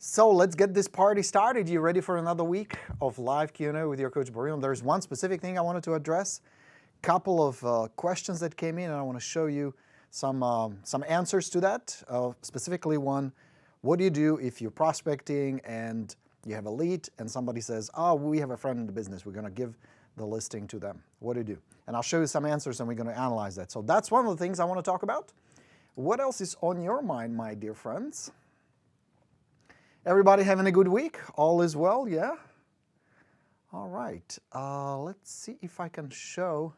So let's get this party started. You ready for another week of live Q&A with your coach Borino? There's one specific thing I wanted to address. Couple of questions that came in, and I want to show you some answers to that. Specifically one, what do you do if you're prospecting and you have a lead and somebody says, oh, we have a friend in the business, we're going to give the listing to them. What do you do? And I'll show you some answers and we're going to analyze that. So that's one of the things I want to talk about. What else is on your mind, my dear friends? Everybody having a good week? All is well, yeah? All right, let's see if I can show.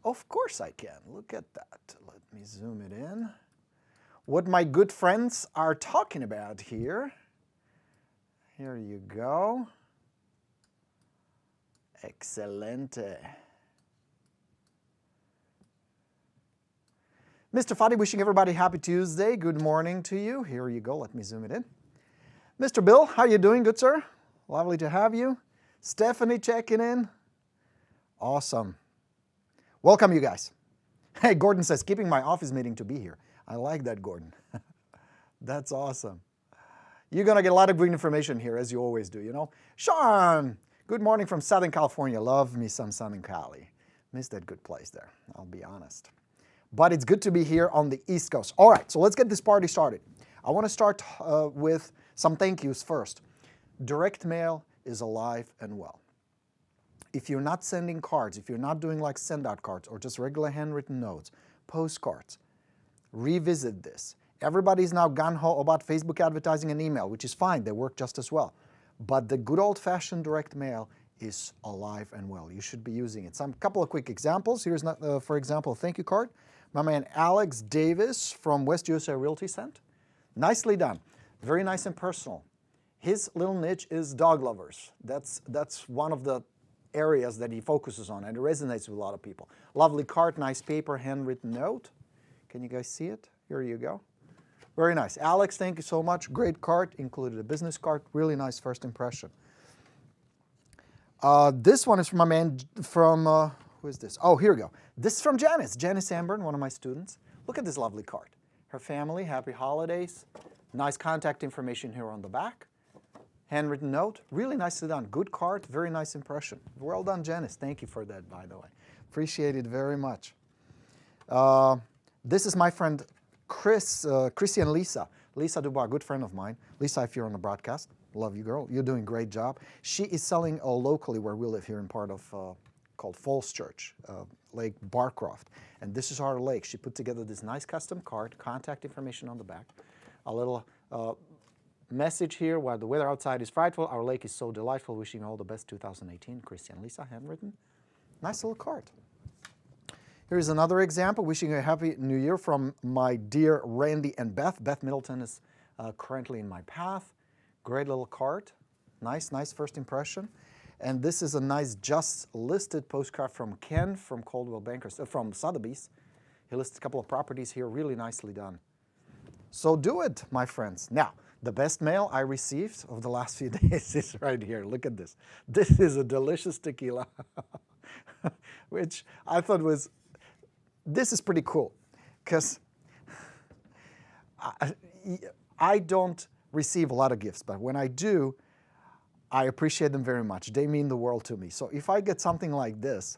Of course I can. Look at that. Let me zoom it in. What my good friends are talking about here. Here you go. Excelente. Mr. Fadi wishing everybody happy Tuesday. Good morning to you. Here you go. Let me zoom it in. Mr. Bill, how you doing, good sir? Lovely to have you. Stephanie checking in. Awesome. Welcome, you guys. Hey, Gordon says, keeping my office meeting to be here. I like that, Gordon. That's awesome. You're going to get a lot of good information here, as you always do, you know. Sean, good morning from Southern California. Love me some Southern Cali. Miss that good place there, I'll be honest. But it's good to be here on the East Coast. All right, so let's get this party started. I want to start with some thank yous first. Direct mail is alive and well. If you're not sending cards, if you're not doing like send-out cards or just regular handwritten notes, postcards, revisit this. Everybody's now gung-ho about Facebook advertising and email, which is fine. They work just as well. But the good old-fashioned direct mail is alive and well. You should be using it. Some couple of quick examples. Here's, for example, a thank you card. My man Alex Davis from West USA Realty sent. Nicely done. Very nice and personal. His little niche is dog lovers. That's one of the areas that he focuses on, and it resonates with a lot of people. Lovely card, nice paper, handwritten note. Can you guys see it? Here you go. Very nice. Alex, thank you so much. Great card, included a business card. Really nice first impression. This one is from my man from, who is this? Oh, here we go. This is from Janice. Janice Amburn, one of my students. Look at this lovely card. Her family, happy holidays. Nice contact information here on the back. Handwritten note, really nicely done. Good card, very nice impression. Well done, Janice. Thank you for that, by the way. Appreciate it very much. This is my friend Chrissy and Lisa. Lisa Dubois, good friend of mine. Lisa, if you're on the broadcast, love you, girl. You're doing a great job. She is selling locally where we live here in part of called Falls Church, Lake Barcroft. And this is our lake. She put together this nice custom card, contact information on the back, a little message here: while the weather outside is frightful, our lake is so delightful. Wishing you all the best 2018. Christian Lisa, handwritten. Nice little card. Here's another example. Wishing you a happy new year from my dear Randy and Beth. Beth Middleton is currently in my path. Great little card. Nice, nice first impression. And this is a nice just listed postcard from Ken from Coldwell Bankers, from Sotheby's. He lists a couple of properties here. Really nicely done. So do it, my friends. Now, the best mail I received over the last few days is right here. Look at this. This is a delicious tequila, which I thought was, this is pretty cool, because I don't receive a lot of gifts, but when I do, I appreciate them very much. They mean the world to me. So if I get something like this,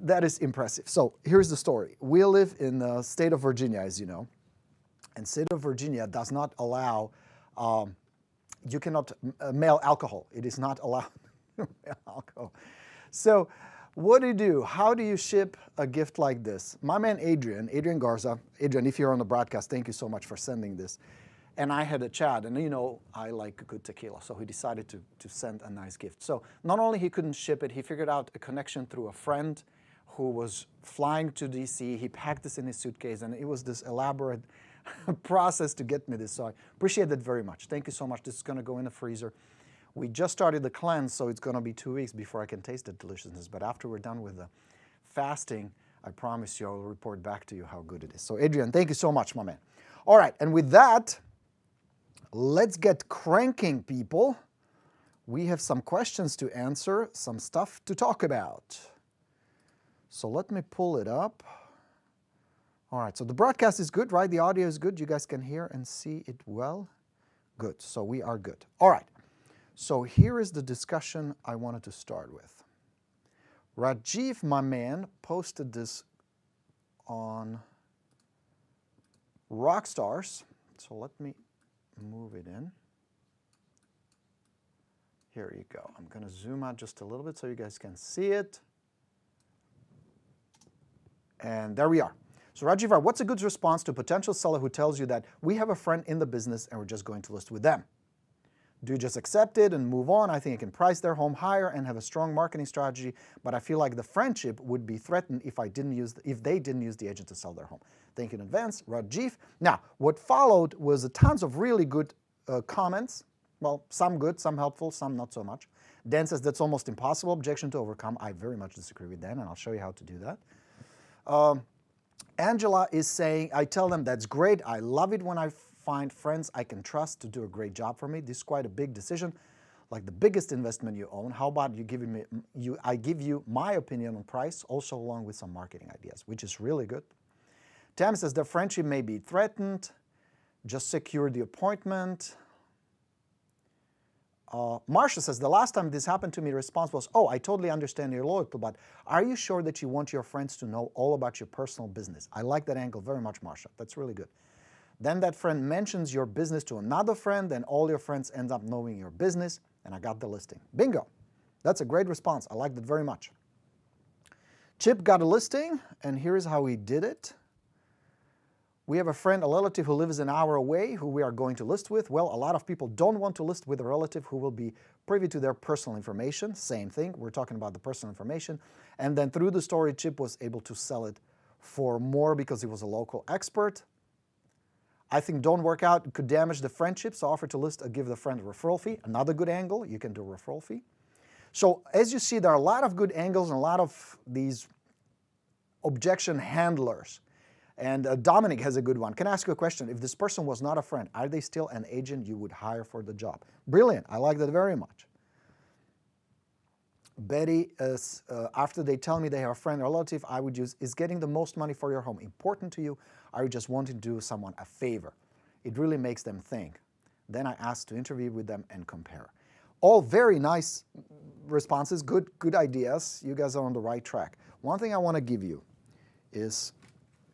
that is impressive. So here's the story. We live in the state of Virginia, as you know. And state of Virginia does not allow, you cannot mail alcohol. It is not allowed to mail alcohol. So what do? How do you ship a gift like this? My man Adrian Garza, Adrian, if you're on the broadcast, thank you so much for sending this. And I had a chat, and you know, I like a good tequila, so he decided to send a nice gift. So not only he couldn't ship it, he figured out a connection through a friend who was flying to DC. He packed this in his suitcase, and it was this elaborate process to get me this. So I appreciate that very much. Thank you so much. This is going to go in the freezer. We just started the cleanse, so it's going to be 2 weeks before I can taste the deliciousness. But after we're done with the fasting, I promise you I'll report back to you how good it is. So Adrian, thank you so much, my man. All right, and with that, let's get cranking, people. We have some questions to answer, some stuff to talk about. So let me pull it up. All right, so the broadcast is good, right? The audio is good. You guys can hear and see it well. Good, so we are good. All right, so here is the discussion I wanted to start with. Rajiv, my man, posted this on Rockstars. So let me move it in. Here you go. I'm going to zoom out just a little bit so you guys can see it. And there we are. So Rajiv, what's a good response to a potential seller who tells you that we have a friend in the business and we're just going to list with them? Do you just accept it and move on? I think I can price their home higher and have a strong marketing strategy, but I feel like the friendship would be threatened if they didn't use the agent to sell their home. Thank you in advance, Rajiv. Now, what followed was tons of really good comments. Well, some good, some helpful, some not so much. Dan says that's almost impossible objection to overcome. I very much disagree with Dan, and I'll show you how to do that. Angela is saying, I tell them that's great. I love it when I find friends I can trust to do a great job for me. This is quite a big decision, like the biggest investment you own. How about I give you my opinion on price, also along with some marketing ideas, which is really good. Tam says the friendship may be threatened. Just secure the appointment. Marsha says, the last time this happened to me, the response was, oh, I totally understand your loyalty, but are you sure that you want your friends to know all about your personal business? I like that angle very much, Marsha. That's really good. Then that friend mentions your business to another friend, and all your friends end up knowing your business, and I got the listing. Bingo. That's a great response. I like that very much. Chip got a listing, and here's how he did it. We have a friend, a relative who lives an hour away who we are going to list with. Well, a lot of people don't want to list with a relative who will be privy to their personal information. Same thing, we're talking about the personal information. And then through the story, Chip was able to sell it for more because he was a local expert. I think don't work out, could damage the friendship, so offer to list, give the friend a referral fee. Another good angle, you can do a referral fee. So as you see, there are a lot of good angles and a lot of these objection handlers. And Dominic has a good one. Can I ask you a question? If this person was not a friend, are they still an agent you would hire for the job? Brilliant. I like that very much. Betty is, after they tell me they have a friend or relative, I would use, is getting the most money for your home important to you? Are you just wanting to do someone a favor? It really makes them think. Then I ask to interview with them and compare. All very nice responses, good ideas. You guys are on the right track. One thing I want to give you is,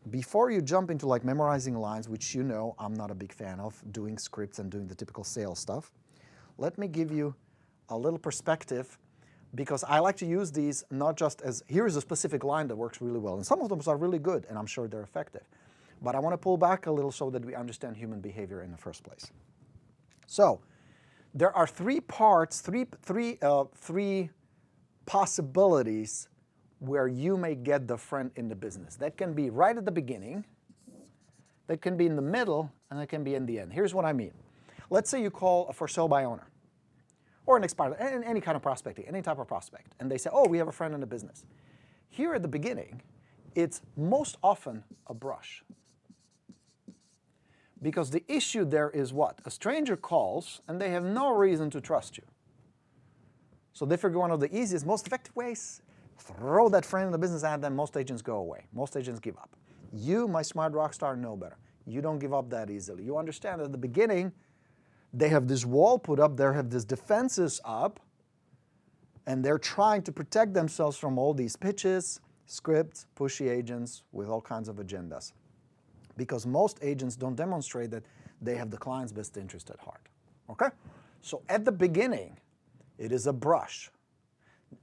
before you jump into like memorizing lines, which you know I'm not a big fan of, doing scripts and doing the typical sales stuff, let me give you a little perspective, because I like to use these not just as, here's a specific line that works really well, and some of them are really good, and I'm sure they're effective. But I want to pull back a little so that we understand human behavior in the first place. So there are three parts, three possibilities where you may get the friend in the business. That can be right at the beginning, that can be in the middle, and that can be in the end. Here's what I mean. Let's say you call a for sale by owner, or an expired, any kind of prospecting, any type of prospect, and they say, oh, we have a friend in the business. Here at the beginning, it's most often a brush. Because the issue there is what? A stranger calls, and they have no reason to trust you. So they figure one of the easiest, most effective ways, throw that friend in the business at them. Most agents go away. Most agents give up. You, my smart rock star, know better. You don't give up that easily. You understand that at the beginning, they have this wall put up, they have these defenses up, and they're trying to protect themselves from all these pitches, scripts, pushy agents with all kinds of agendas. Because most agents don't demonstrate that they have the client's best interest at heart. Okay? So at the beginning, it is a brush.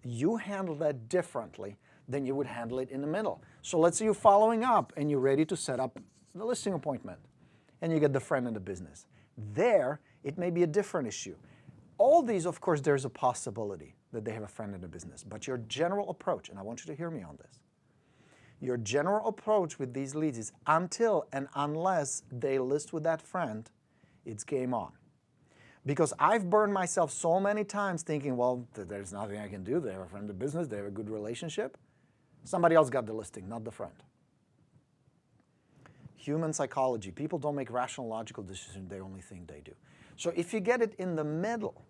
You handle that differently than you would handle it in the middle. So let's say you're following up and you're ready to set up the listing appointment, and you get the friend in the business. There, it may be a different issue. All these, of course, there's a possibility that they have a friend in the business, but your general approach, and I want you to hear me on this, your general approach with these leads is until and unless they list with that friend, it's game on. Because I've burned myself so many times thinking, well, there's nothing I can do. They have a friend in business. They have a good relationship. Somebody else got the listing, not the friend. Human psychology. People don't make rational, logical decisions. They only think they do. So if you get it in the middle,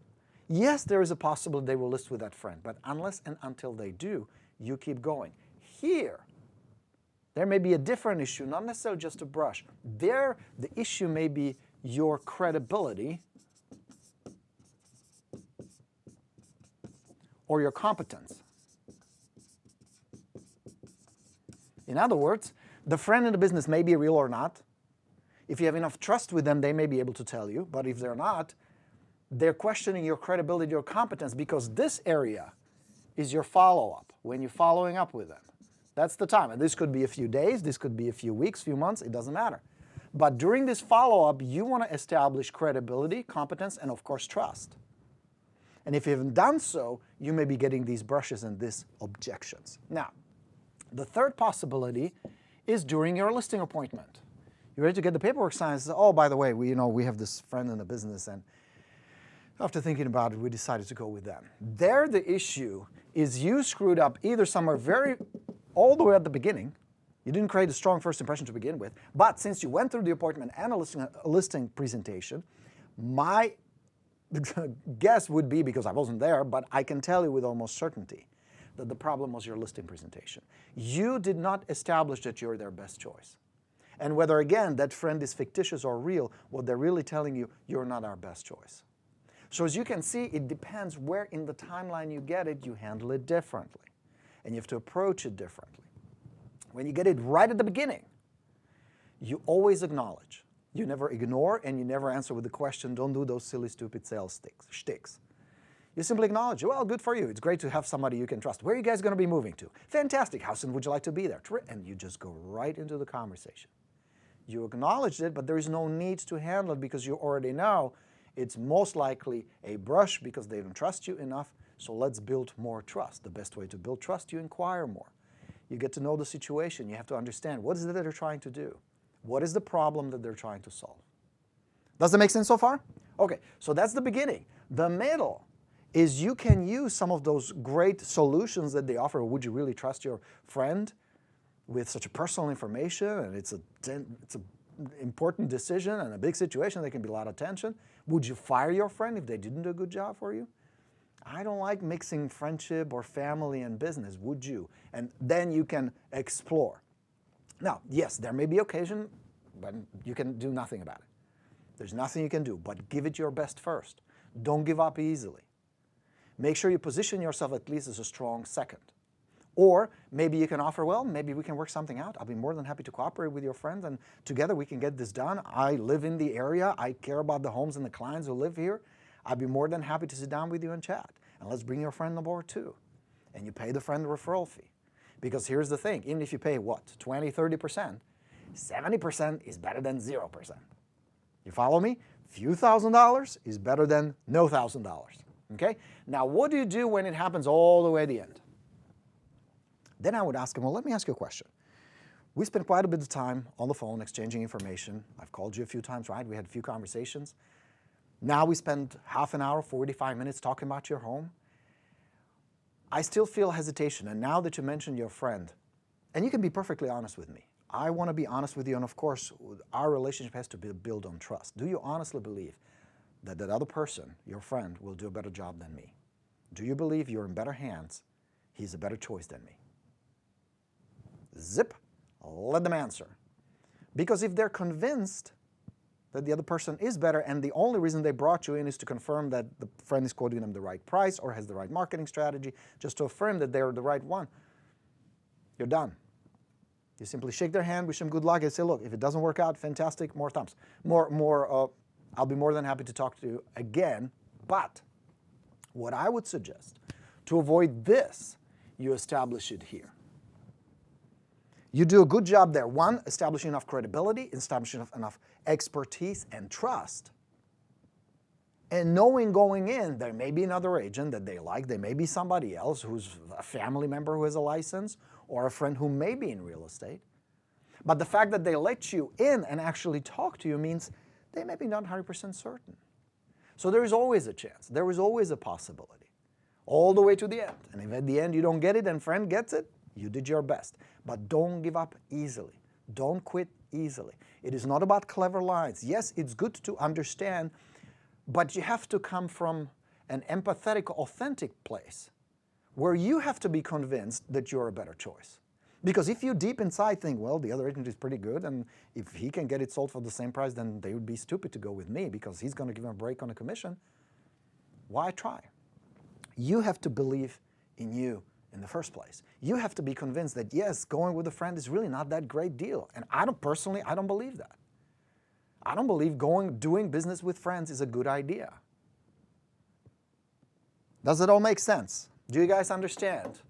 yes, there is a possibility they will list with that friend. But unless and until they do, you keep going. Here, there may be a different issue, not necessarily just a brush. There, the issue may be your credibility or your competence. In other words, the friend in the business may be real or not. If you have enough trust with them, they may be able to tell you. But if they're not, they're questioning your credibility, your competence, because this area is your follow-up, when you're following up with them. That's the time. And this could be a few days, this could be a few weeks, few months, it doesn't matter. But during this follow-up, you want to establish credibility, competence, and of course trust. And if you haven't done so, you may be getting these brushes and these objections. Now, the third possibility is during your listing appointment. You're ready to get the paperwork signed and say, oh, by the way, we have this friend in the business, and after thinking about it, we decided to go with them. There, the issue is you screwed up either somewhere all the way at the beginning. You didn't create a strong first impression to begin with, but since you went through the appointment and a listing presentation, my guess would be, because I wasn't there, but I can tell you with almost certainty that the problem was your listing presentation. You did not establish that you're their best choice. And whether, again, that friend is fictitious or real, what they're really telling you, you're not our best choice. So as you can see, it depends where in the timeline you get it, you handle it differently. And you have to approach it differently. When you get it right at the beginning, you always acknowledge. You never ignore, and you never answer with the question, don't do those silly, stupid sales shticks. You simply acknowledge, well, good for you. It's great to have somebody you can trust. Where are you guys going to be moving to? Fantastic. How soon would you like to be there? And you just go right into the conversation. You acknowledged it, but there is no need to handle it because you already know it's most likely a brush because they don't trust you enough, so let's build more trust. The best way to build trust, you inquire more. You get to know the situation. You have to understand, what is it that they're trying to do? What is the problem that they're trying to solve? Does that make sense so far? Okay, so that's the beginning. The middle is you can use some of those great solutions that they offer. Would you really trust your friend with such a personal information, and it's an important decision and a big situation, there can be a lot of tension. Would you fire your friend if they didn't do a good job for you? I don't like mixing friendship or family and business, would you? And then you can explore. Now, yes, there may be occasion when you can do nothing about it. There's nothing you can do, but give it your best first. Don't give up easily. Make sure you position yourself at least as a strong second. Or maybe you can offer, well, maybe we can work something out. I'll be more than happy to cooperate with your friends, and together we can get this done. I live in the area. I care about the homes and the clients who live here. I'd be more than happy to sit down with you and chat. And let's bring your friend on board too. And you pay the friend a referral fee. Because here's the thing, even if you pay what, 20, 30%, 70% is better than 0%. You follow me? Few $1,000s is better than no $1,000. Okay? Now what do you do when it happens all the way at the end? Then I would ask him, well, let me ask you a question. We spent quite a bit of time on the phone exchanging information. I've called you a few times, right? We had a few conversations. Now we spend half an hour, 45 minutes talking about your home. I still feel hesitation, and now that you mentioned your friend, and you can be perfectly honest with me. I want to be honest with you, and of course, our relationship has to be built on trust. Do you honestly believe that that other person, your friend, will do a better job than me? Do you believe you're in better hands? He's a better choice than me. Zip, let them answer. Because if they're convinced that the other person is better and the only reason they brought you in is to confirm that the friend is quoting them the right price or has the right marketing strategy, just to affirm that they're the right one, you're done. You simply shake their hand, wish them good luck, and say, look, if it doesn't work out, fantastic, more thumbs. I'll be more than happy to talk to you again, but what I would suggest, to avoid this, you establish it here. You do a good job there. One, establishing enough credibility, establishing enough expertise and trust. And knowing going in, there may be another agent that they like, there may be somebody else who's a family member who has a license, or a friend who may be in real estate. But the fact that they let you in and actually talk to you means they may be not 100% certain. So there is always a chance, there is always a possibility, all the way to the end. And if at the end you don't get it and friend gets it, you did your best. But don't give up easily. Don't quit easily. It is not about clever lines. Yes, it's good to understand, but you have to come from an empathetic, authentic place where you have to be convinced that you're a better choice. Because if you deep inside think, well, the other agent is pretty good, and if he can get it sold for the same price, then they would be stupid to go with me because he's going to give him a break on a commission, why try? You have to believe in you in the first place. You have to be convinced that, yes, going with a friend is really not that great deal. And I don't believe that. I don't believe doing business with friends is a good idea. Does it all make sense? Do you guys understand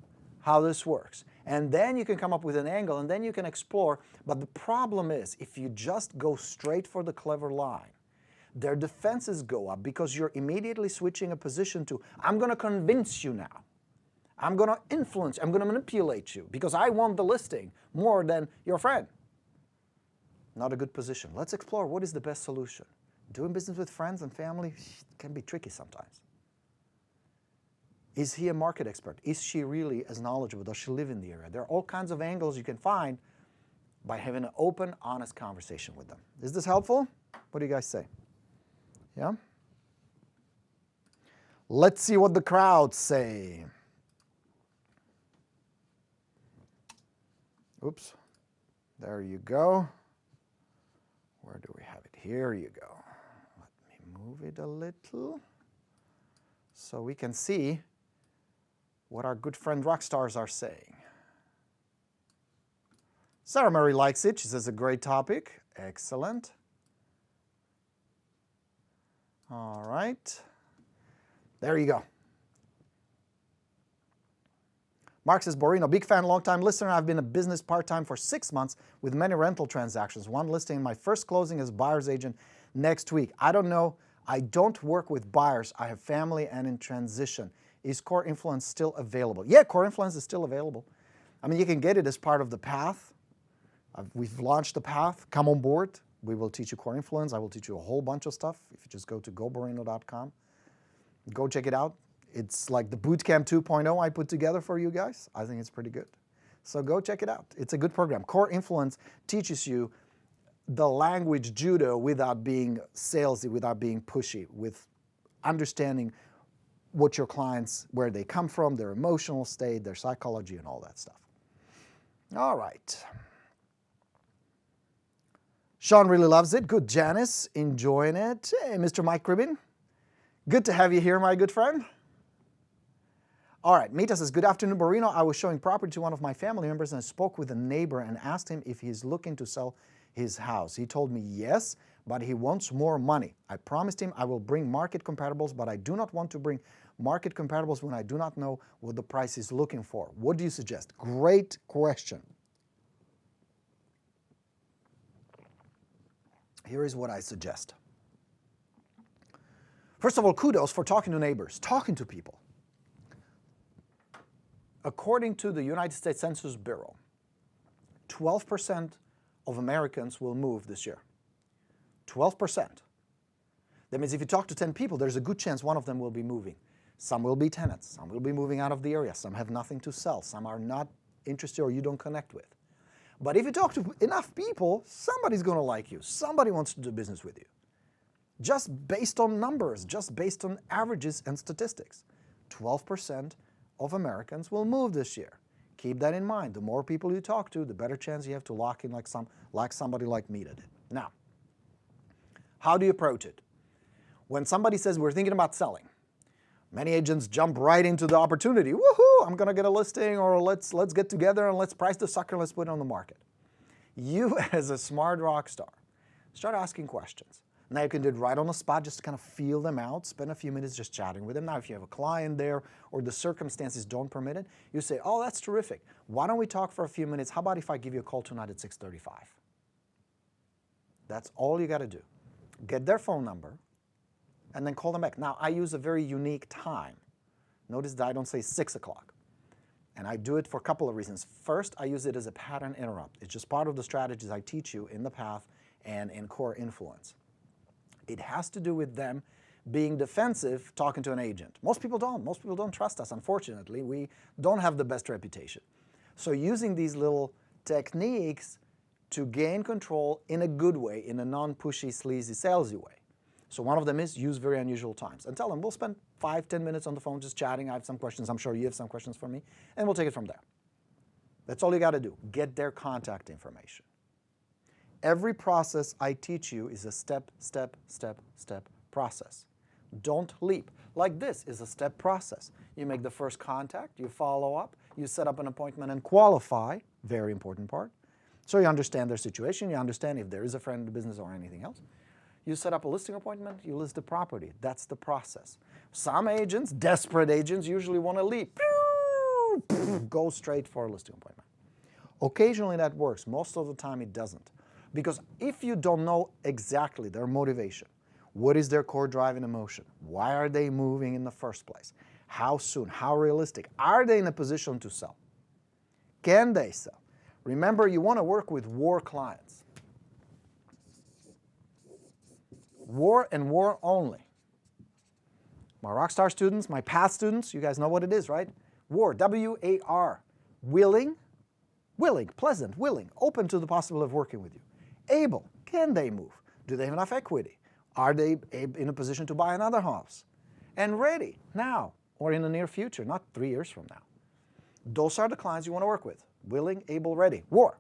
how this works? And then you can come up with an angle, and then you can explore. But the problem is, if you just go straight for the clever line, their defenses go up because you're immediately switching a position to, I'm going to convince you now. I'm going to influence, I'm going to manipulate you because I want the listing more than your friend. Not a good position. Let's explore what is the best solution. Doing business with friends and family can be tricky sometimes. Is he a market expert? Is she really as knowledgeable? Does she live in the area? There are all kinds of angles you can find by having an open, honest conversation with them. Is this helpful? What do you guys say? Yeah? Let's see what the crowds say. Oops. There you go. Where do we have it? Here you go. Let me move it a little so we can see what our good friend rock stars are saying. Sarah Mary likes it. She says a great topic. Excellent. All right. There you go. Mark says, Borino, big fan, long-time listener. I've been a business part-time for 6 months with many rental transactions. One listing, my first closing as buyer's agent next week. I don't know. I don't work with buyers. I have family and in transition. Is Core Influence still available? Yeah, Core Influence is still available. I mean, you can get it as part of the path. We've launched the path. Come on board. We will teach you Core Influence. I will teach you a whole bunch of stuff. If you just go to goborino.com, go check it out. It's like the BOOTCAMP 2.0 I put together for you guys. I think it's pretty good. So go check it out. It's a good program. Core Influence teaches you the language judo without being salesy, without being pushy, with understanding what your clients, where they come from, their emotional state, their psychology, and all that stuff. All right. Sean really loves it. Good, Janice, enjoying it. Hey, Mr. Mike Cribbin. Good to have you here, my good friend. All right, Mita says, good afternoon, Borino. I was showing property to one of my family members and I spoke with a neighbor and asked him if he's looking to sell his house. He told me yes, but he wants more money. I promised him I will bring market comparables, but I do not want to bring market comparables when I do not know what the price is looking for. What do you suggest? Great question. Here is what I suggest. First of all, kudos for talking to neighbors, talking to people. According to the United States Census Bureau, 12% of Americans will move this year. 12%. That means if you talk to 10 people, there's a good chance one of them will be moving. Some will be tenants, some will be moving out of the area, some have nothing to sell, some are not interested or you don't connect with. But if you talk to enough people, somebody's going to like you. Somebody wants to do business with you. Just based on numbers, just based on averages and statistics. 12% of Americans will move this year. Keep that in mind. The more people you talk to, the better chance you have to lock in like somebody like Mita did. Now, how do you approach it? When somebody says we're thinking about selling, many agents jump right into the opportunity. Woohoo, I'm going to get a listing, or let's get together and let's price the sucker, let's put it on the market. You, as a smart rock star, start asking questions. Now you can do it right on the spot, just to kind of feel them out, spend a few minutes just chatting with them. Now if you have a client there or the circumstances don't permit it, you say, oh, that's terrific. Why don't we talk for a few minutes? How about if I give you a call tonight at 6:35? That's all you got to do. Get their phone number and then call them back. Now I use a very unique time. Notice that I don't say 6 o'clock. And I do it for a couple of reasons. First, I use it as a pattern interrupt. It's just part of the strategies I teach you in the path and in Core Influence. It has to do with them being defensive talking to an agent. Most people don't. Most people don't trust us, unfortunately. We don't have the best reputation. So using these little techniques to gain control in a good way, in a non-pushy, sleazy, salesy way. So one of them is use very unusual times. And tell them, we'll spend 5-10 minutes on the phone just chatting. I have some questions. I'm sure you have some questions for me. And we'll take it from there. That's all you got to do. Get their contact information. Every process I teach you is a step, step, step, step process. Don't leap. Like this is a step process. You make the first contact, you follow up, you set up an appointment and qualify, very important part. So you understand their situation, you understand if there is a friend in the business or anything else. You set up a listing appointment, you list the property. That's the process. Some agents, desperate agents, usually want to leap. Go straight for a listing appointment. Occasionally that works. Most of the time it doesn't. Because if you don't know exactly their motivation, what is their core driving emotion? Why are they moving in the first place? How soon? How realistic? Are they in a position to sell? Can they sell? Remember, you want to work with war clients. War and war only. My Rockstar students, my PATH students, you guys know what it is, right? War, W-A-R, willing, pleasant, willing, open to the possibility of working with you. Able, can they move? Do they have enough equity? Are they in a position to buy another house? And ready, now, or in the near future, not 3 years from now. Those are the clients you want to work with. Willing, able, ready, war.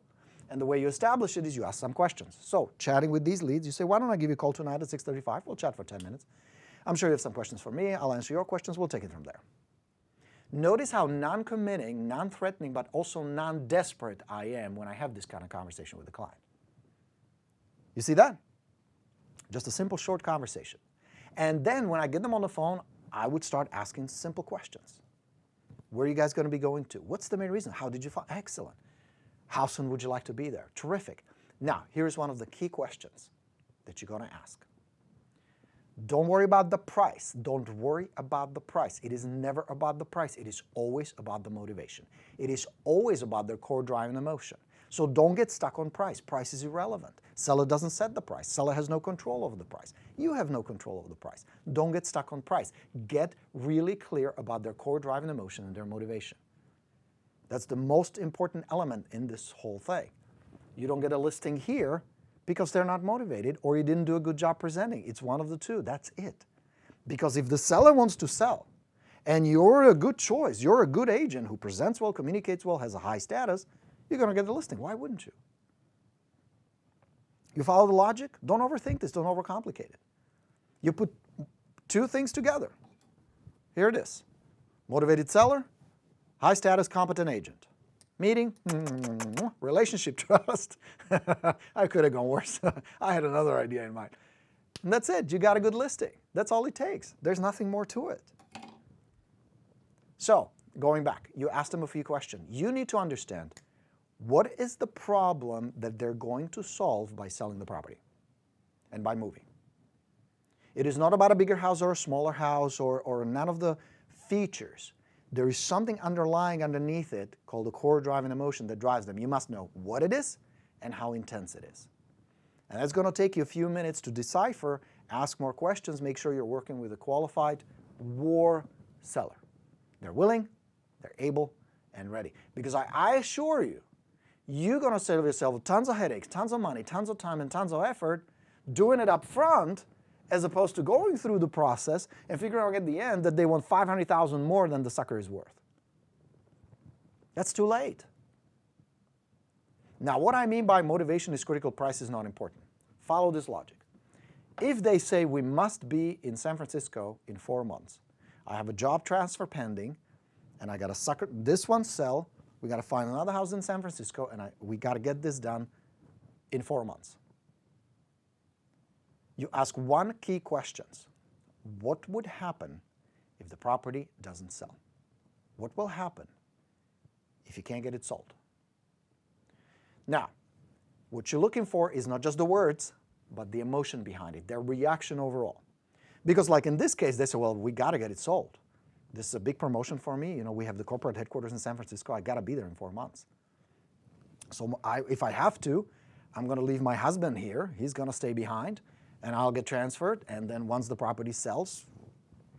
And the way you establish it is you ask some questions. So, chatting with these leads, you say, why don't I give you a call tonight at 6:35? We'll chat for 10 minutes. I'm sure you have some questions for me. I'll answer your questions. We'll take it from there. Notice how non-committing, non-threatening, but also non-desperate I am when I have this kind of conversation with the client. You see that? Just a simple, short conversation. And then when I get them on the phone, I would start asking simple questions. Where are you guys going to be going to? What's the main reason? How did you find? Excellent. How soon would you like to be there? Terrific. Now, here's one of the key questions that you're going to ask. Don't worry about the price. Don't worry about the price. It is never about the price. It is always about the motivation. It is always about their core driving emotion. So don't get stuck on price. Price is irrelevant. Seller doesn't set the price. Seller has no control over the price. You have no control over the price. Don't get stuck on price. Get really clear about their core driving emotion and their motivation. That's the most important element in this whole thing. You don't get a listing here because they're not motivated or you didn't do a good job presenting. It's one of the two. That's it. Because if the seller wants to sell and you're a good choice, you're a good agent who presents well, communicates well, has a high status, you're going to get the listing. Why wouldn't you? You follow the logic? Don't overthink this. Don't overcomplicate it. You put two things together. Here it is. Motivated seller, high status, competent agent. Meeting, relationship trust. I could have gone worse. I had another idea in mind. And that's it. You got a good listing. That's all it takes. There's nothing more to it. So, going back, you asked them a few questions. You need to understand what is the problem that they're going to solve by selling the property and by moving. It is not about a bigger house or a smaller house or none of the features. There is something underlying underneath it called the core driving emotion that drives them. You must know what it is and how intense it is. And that's going to take you a few minutes to decipher, ask more questions, make sure you're working with a qualified war seller. They're willing, they're able, and ready. Because I assure you, you're going to save yourself tons of headaches, tons of money, tons of time, and tons of effort doing it up front as opposed to going through the process and figuring out at the end that they want $500,000 more than the sucker is worth. That's too late. Now, what I mean by motivation is critical, price is not important. Follow this logic. If they say we must be in San Francisco in 4 months, I have a job transfer pending, and I got to sucker this one sell, we got to find another house in San Francisco, and we got to get this done in 4 months. You ask one key question. What would happen if the property doesn't sell? What will happen if you can't get it sold? Now, what you're looking for is not just the words, but the emotion behind it, their reaction overall. Because like in this case, they say, well, we got to get it sold. This is a big promotion for me. You know, we have the corporate headquarters in San Francisco. I got to be there in 4 months. So if I have to, I'm going to leave my husband here. He's going to stay behind, and I'll get transferred. And then once the property sells,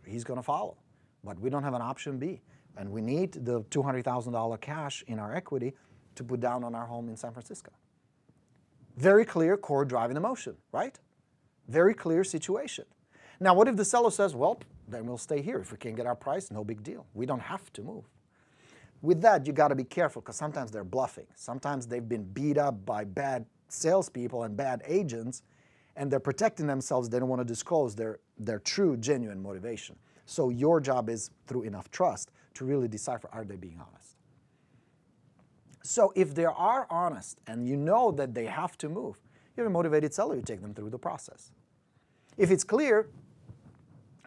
he's going to follow. But we don't have an option B. And we need the $200,000 cash in our equity to put down on our home in San Francisco. Very clear core driving emotion, right? Very clear situation. Now, what if the seller says, well, then we'll stay here. If we can't get our price, no big deal. We don't have to move. With that, you got to be careful because sometimes they're bluffing. Sometimes they've been beat up by bad salespeople and bad agents, and they're protecting themselves. They don't want to disclose their true, genuine motivation. So your job is, through enough trust, to really decipher, are they being honest? So if they are honest and you know that they have to move, you're a motivated seller, you take them through the process. If it's clear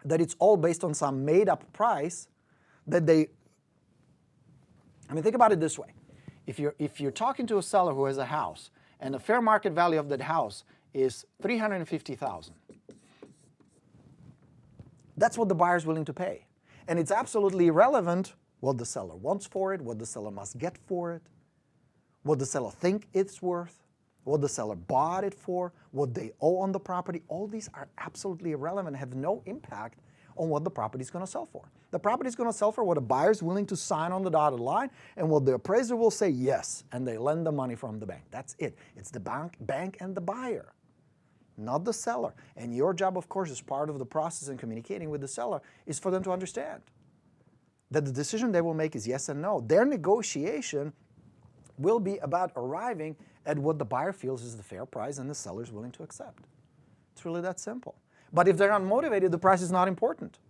that it's all based on some made-up price that they, think about it this way. If you're talking to a seller who has a house and the fair market value of that house is $350,000, that's what the buyer is willing to pay. And it's absolutely irrelevant what the seller wants for it, what the seller must get for it, what the seller think it's worth, what the seller bought it for, what they owe on the property. All these are absolutely irrelevant and have no impact on what the property is going to sell for. The property is going to sell for what a buyer is willing to sign on the dotted line and what the appraiser will say yes, and they lend the money from the bank. That's it. It's the bank and the buyer, not the seller. And your job, of course, as part of the process in communicating with the seller, is for them to understand that the decision they will make is yes and no. Their negotiation will be about arriving at what the buyer feels is the fair price and the seller is willing to accept. It's really that simple. But if they're unmotivated, the price is not important.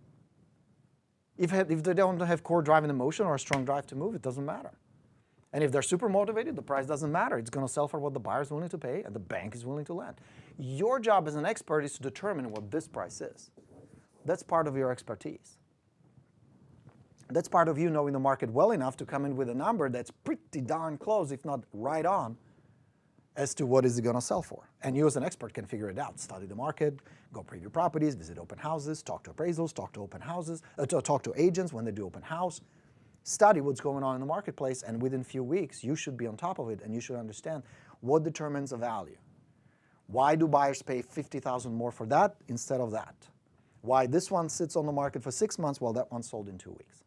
If they don't have core drive and emotion or a strong drive to move, it doesn't matter. And if they're super motivated, the price doesn't matter. It's going to sell for what the buyer is willing to pay and the bank is willing to lend. Your job as an expert is to determine what this price is. That's part of your expertise. That's part of you knowing the market well enough to come in with a number that's pretty darn close, if not right on, as to what is it going to sell for. And you as an expert can figure it out. Study the market, go preview properties, visit open houses, talk to appraisals, talk to open houses, talk to agents when they do open house. Study what's going on in the marketplace, and within a few weeks, you should be on top of it and you should understand what determines a value. Why do buyers pay $50,000 more for that instead of that? Why this one sits on the market for 6 months while that one sold in 2 weeks?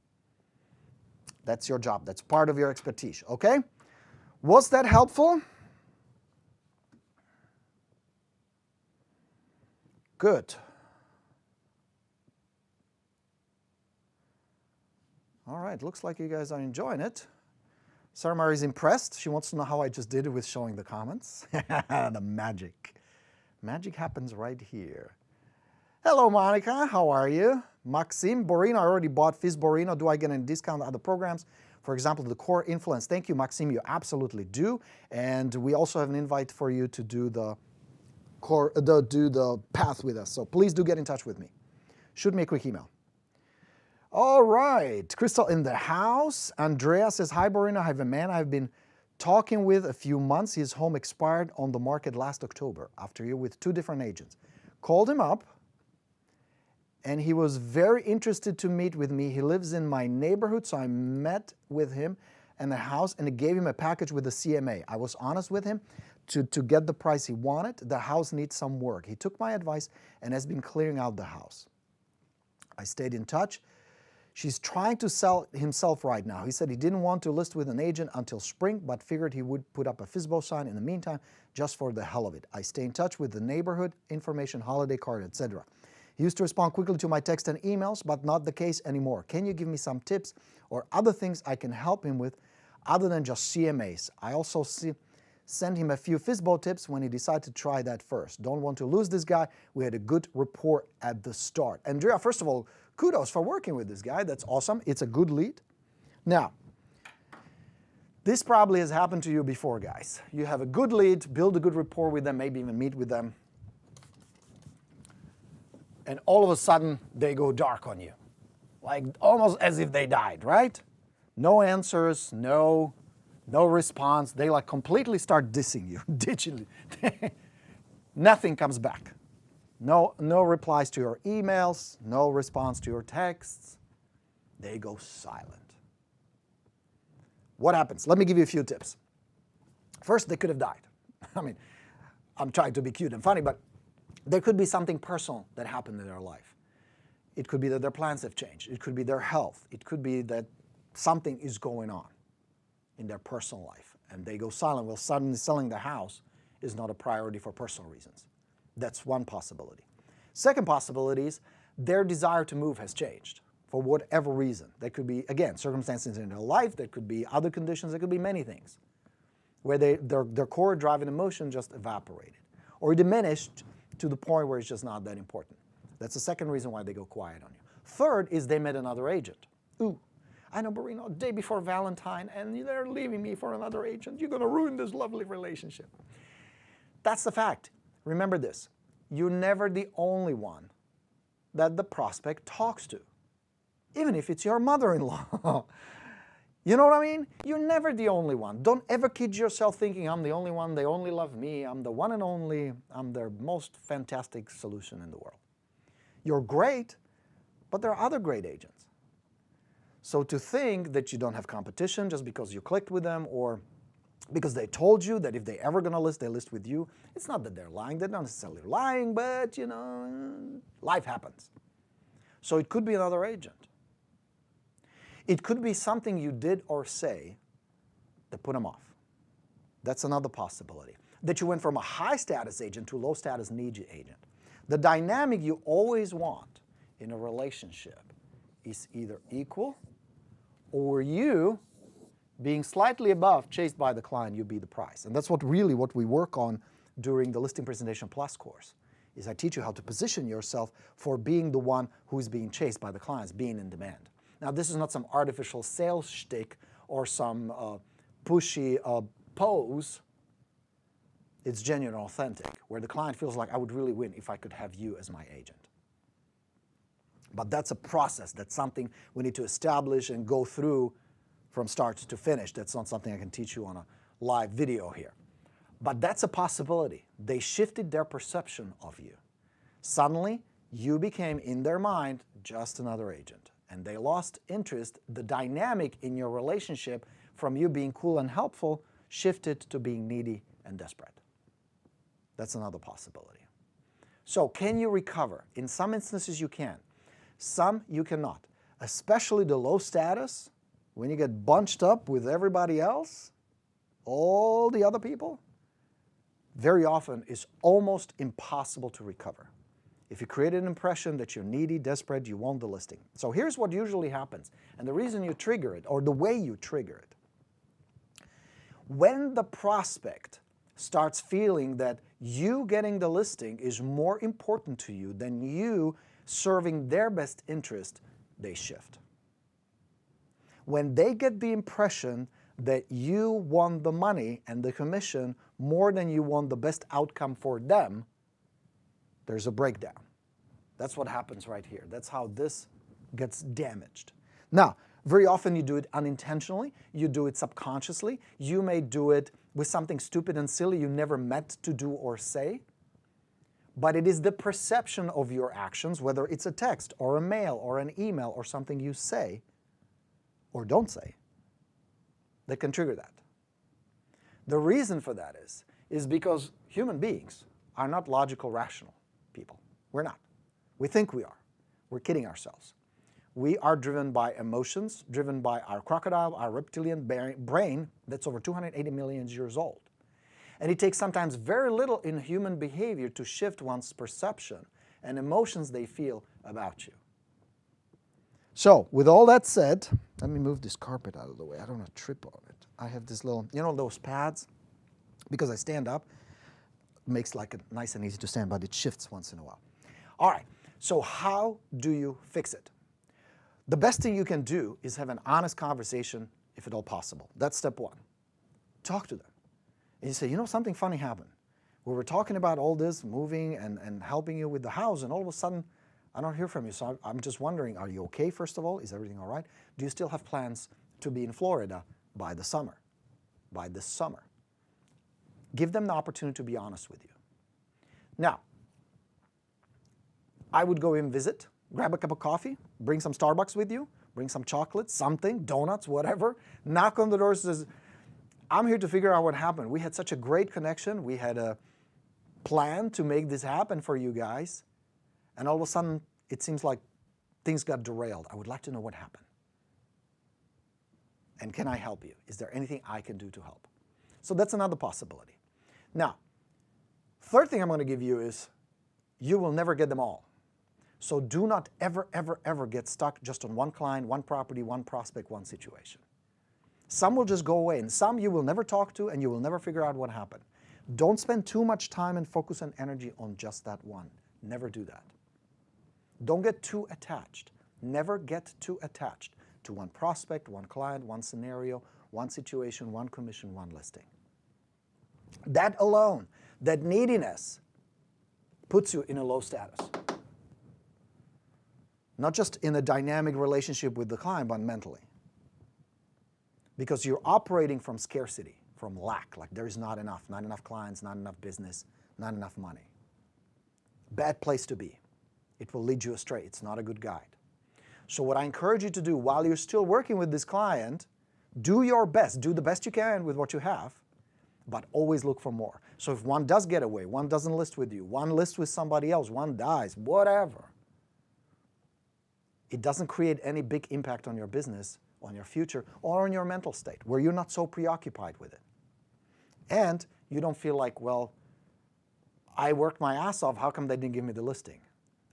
That's your job. That's part of your expertise, okay? Was that helpful? Good. All right, looks like you guys are enjoying it. Sarah Mary's impressed. She wants to know how I just did it with showing the comments. The magic. Magic happens right here. Hello, Monica. How are you? Maxim, Borino, I already bought FIS Borino. Do I get any discount on other programs? For example, the core influence. Thank you, Maxim. You absolutely do. And we also have an invite for you to do the path with us. So please do get in touch with me. Shoot me a quick email. All right. Crystal in the house. Andrea says, hi, Borino. I have a man I've been talking with a few months. His home expired on the market last October after a year with 2 different agents. Called him up, and he was very interested to meet with me. He lives in my neighborhood, so I met with him and the house, and I gave him a package with a CMA. I was honest with him to get the price he wanted. The house needs some work. He took my advice and has been clearing out the house. I stayed in touch. She's trying to sell himself right now. He said he didn't want to list with an agent until spring, but figured he would put up a FSBO sign in the meantime, just for the hell of it. I stay in touch with the neighborhood information, holiday card, etc. He used to respond quickly to my text and emails, but not the case anymore. Can you give me some tips or other things I can help him with other than just CMAs? I also send him a few FSBO tips when he decided to try that first. Don't want to lose this guy. We had a good rapport at the start. Andrea, first of all, kudos for working with this guy. That's awesome. It's a good lead. Now, this probably has happened to you before, guys. You have a good lead, build a good rapport with them, maybe even meet with them, and all of a sudden they go dark on you, like almost as if they died, right? No answers, no response. They like completely start dissing you, ditching you. Nothing comes back. No replies to your emails, no response to your texts. They go silent. What happens? Let me give you a few tips. First, they could have died. I mean, I'm trying to be cute and funny, but there could be something personal that happened in their life. It could be that their plans have changed. It could be their health. It could be that something is going on in their personal life, and they go silent. Well, suddenly selling the house is not a priority for personal reasons. That's one possibility. Second possibility is their desire to move has changed for whatever reason. There could be, again, circumstances in their life. There could be other conditions. There could be many things where their core drive and emotion just evaporated or diminished to the point where it's just not that important. That's the second reason why they go quiet on you. Third is they met another agent. Ooh, I know, Borino, day before Valentine, and they're leaving me for another agent. You're going to ruin this lovely relationship. That's the fact. Remember this. You're never the only one that the prospect talks to, even if it's your mother-in-law. You know what I mean? You're never the only one. Don't ever kid yourself thinking, I'm the only one, they only love me, I'm the one and only, I'm their most fantastic solution in the world. You're great, but there are other great agents. So to think that you don't have competition just because you clicked with them or because they told you that if they're ever going to list, they list with you, it's not that they're lying. They're not necessarily lying, but, you know, life happens. So it could be another agent. It could be something you did or say that put them off. That's another possibility. That you went from a high-status agent to a low-status needy agent. The dynamic you always want in a relationship is either equal or you being slightly above, chased by the client, you be the price. And that's what we work on during the Listing Presentation Plus course, is I teach you how to position yourself for being the one who's being chased by the clients, being in demand. Now, this is not some artificial sales shtick or some pushy pose. It's genuine and authentic, where the client feels like, I would really win if I could have you as my agent. But that's a process. That's something we need to establish and go through from start to finish. That's not something I can teach you on a live video here. But that's a possibility. They shifted their perception of you. Suddenly, you became, in their mind, just another agent. And they lost interest. The dynamic in your relationship from you being cool and helpful shifted to being needy and desperate. That's another possibility. So can you recover? In some instances you can. Some you cannot. Especially the low status, when you get bunched up with everybody else, all the other people, very often is almost impossible to recover. If you create an impression that you're needy, desperate, you want the listing. So here's what usually happens, and the reason you trigger it, or the way you trigger it. When the prospect starts feeling that you getting the listing is more important to you than you serving their best interest, they shift. When they get the impression that you want the money and the commission more than you want the best outcome for them, there's a breakdown. That's what happens right here. That's how this gets damaged. Now, very often you do it unintentionally, you do it subconsciously, you may do it with something stupid and silly you never meant to do or say, but it is the perception of your actions, whether it's a text or a mail or an email or something you say or don't say, that can trigger that. The reason for that is because human beings are not logical, rational people. We're not. We think we are. We're kidding ourselves. We are driven by emotions, driven by our crocodile, our reptilian brain that's over 280 million years old. And it takes sometimes very little in human behavior to shift one's perception and emotions they feel about you. So, with all that said, let me move this carpet out of the way. I don't want to trip on it. I have this little, you know those pads? Because I stand up, it makes like it nice and easy to stand, but it shifts once in a while. All right, so how do you fix it? The best thing you can do is have an honest conversation, if at all possible. That's step one. Talk to them. And you say, you know, something funny happened. We were talking about all this, moving and helping you with the house, and all of a sudden, I don't hear from you. So I'm just wondering, are you okay, first of all? Is everything all right? Do you still have plans to be in Florida by the summer? By this summer. Give them the opportunity to be honest with you. Now, I would go in, visit, grab a cup of coffee, bring some Starbucks with you, bring some chocolate, something, donuts, whatever, knock on the door, says, I'm here to figure out what happened. We had such a great connection. We had a plan to make this happen for you guys. And all of a sudden, it seems like things got derailed. I would like to know what happened. And can I help you? Is there anything I can do to help? So that's another possibility. Now, third thing I'm going to give you is you will never get them all. So do not ever, ever, ever get stuck just on one client, one property, one prospect, one situation. Some will just go away, and some you will never talk to, and you will never figure out what happened. Don't spend too much time and focus and energy on just that one. Never do that. Don't get too attached. Never get too attached to one prospect, one client, one scenario, one situation, one commission, one listing. That alone, that neediness, puts you in a low status. Not just in a dynamic relationship with the client, but mentally. Because you're operating from scarcity, from lack, like there is not enough clients, not enough business, not enough money. Bad place to be. It will lead you astray. It's not a good guide. So what I encourage you to do while you're still working with this client, do your best, do the best you can with what you have, but always look for more. So if one does get away, one doesn't list with you, one lists with somebody else, one dies, whatever, it doesn't create any big impact on your business, on your future, or on your mental state, where you're not so preoccupied with it. And you don't feel like, well, I worked my ass off, how come they didn't give me the listing?